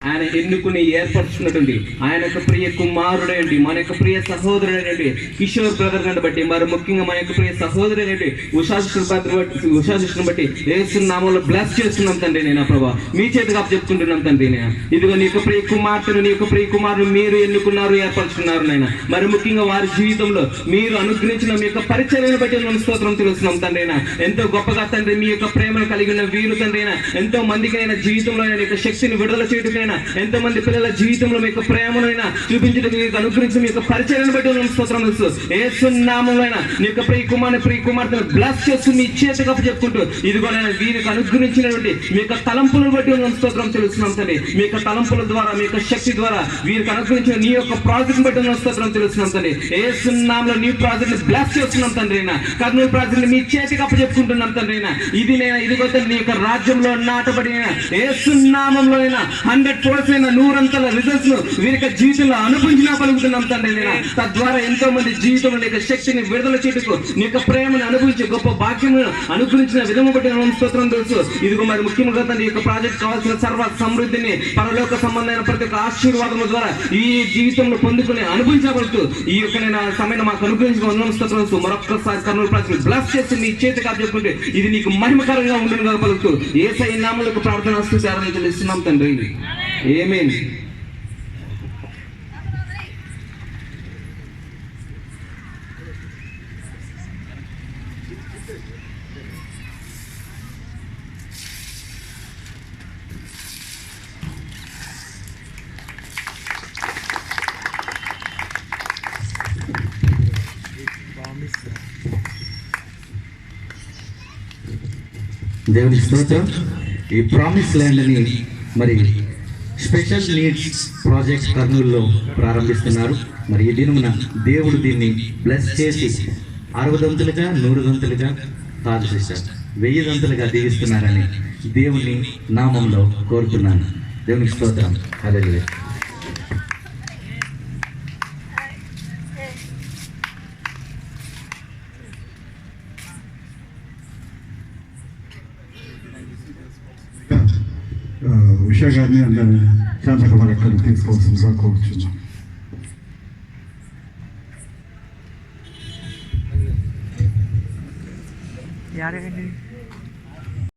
ఆయన ఎన్నుకుని ఏర్పరుచుకున్నటువంటి ఆయన యొక్క ప్రియ కుమారుడైనటువంటి మన యొక్క ప్రియ సహోదరుడైనటువంటి కిషోర్ బ్రదర్ గారిని బట్టి, మరి ముఖ్యంగా మన యొక్క ప్రియ సహోదరుడైనటువంటి ఉషాశిష్ను బట్టి యేసు నామములో బ్లెస్ చేస్తున్నాం తండ్రి. నేను ప్రభా మీ చేతిగా చెప్పుకుంటున్నాం తండ్రి. నేను ఇదిగో నీ యొక్క ప్రియ కుమార్తెను, నీ యొక్క ప్రియ కుమారుడు మీరు ఎన్నుకున్నారు, ఏర్పరుచుకున్నారు నాయన. మరి ముఖ్యంగా వారి జీవితంలో మీరు అనుగ్రహించిన మీ యొక్క పరిచర్యను బట్టి మనం స్తోత్రం తెలుస్తున్నాం తండ్రి. ఎంతో గొప్పగా తండ్రి మీ యొక్క ప్రేమను కలిగిన వీరు తండ్రి. ఎంతో మందికి అయినా జీవితంలో ఆయన యొక్క శక్తిని విడుదల చేయటమైనా, ఎంతో మంది పిల్లల జీవితంలో మీ యొక్క ప్రేమనైనా చూపించడం, మీకు అనుగ్రహించి మీ యొక్క పరిచర్యను బట్టి మనం స్తోత్రం తెలుసు. యేసు నామములో నీ యొక్క ప్రియ కుమార్తెను బ్లెస్ చేస్తూ మీ చేతిగా చెప్పుకుంటూ ఇదిగోనైనా వీరికి అనుగ్రహించినటువంటి మీ యొక్క తలంపులను బట్టి మనం స్తోత్రం తెలుస్తున్నాం తండ్రి. మీ యొక్క తలంపుల ద్వారా, మీ యొక్క శక్తి ద్వారా వీరికి అనుగ్రహించిన నీ యొక్క ప్రాజెక్ట్ బట్టి మనం స్తోత్రం తెలుస్తున్నాం తండ్రి. యేసు నామములో నీ ప్రాజెక్ట్ ని బ్లెస్ చేస్తున్నాం తండ్రి. కర్నూలు ప్రాజెక్ట్ ని మీ చేతికి చెప్పుకుంటున్నాం తండ్రి. ఇదిగో నీ యొక్క రాజ్యంలో నాటబడిన యేసు నామములో 100% 100 రిజల్ట్స్ ను వీరికి జీవితంలో అనుభవించినా పలుకుతున్నాం తండ్రి. తద్వారా ఎంతో మంది జీవితంలో నీ యొక్క శక్తిని విడుదల చేటుకు, నీ యొక్క ప్రేమను అనుభవించి గొప్ప భాగ్యమును అనుగ్రహించిన విధము బట్టి మనం స్తోత్రం తెలుసు. ఇదిగో మరి ముఖ్యంగా తండ్రి యొక్క ప్రాజెక్ట్ కావాల్సిన సర్వ సమృద్ధిని, పరలోక సంబంధమైన ప్రతి ఒక్క ఆశీర్వాదము ద్వారా ఈ జీవితంలో పొందుకుని అనుభవించబడుతూ ఈ యొక్క సమయం మాకు అనుగ్రహించిన స్తోత్రం. మరొకసారి కర్నూలు ప్రాజెక్ట్ బ్లెస్ చేసి నీ చేతి చెప్పుకుంటే ఇది నీకు మహిమకరంగా ఉండను పలుకుతూ యేసయ్య నామములో ప్రార్థన ఇస్తున్నాం తండ్రి. ఆమేన్. దేవుని స్తోత్రం. ఈ ప్రామిస్ ల్యాండ్ అని మరి స్పెషల్ నీడ్స్ ప్రాజెక్ట్ కర్నూలులో ప్రారంభిస్తున్నారు. మరి ఈ దినమున దేవుడు దీన్ని బ్లెస్ చేసి 60 దంతులుగా 100 దంతులుగా కాదు సిస్టర్ 1000 దంతులుగా దీవిస్తున్నారని దేవుని నామంలో కోరుతున్నాను. దేవునికి స్తోత్రం. హల్లెలూయా. ఉషా గారిని అందరూ శాంతకుమార్ అక్కడ తీసుకోవాల్సిందిగా కోరుచున్నాం. యారేంటి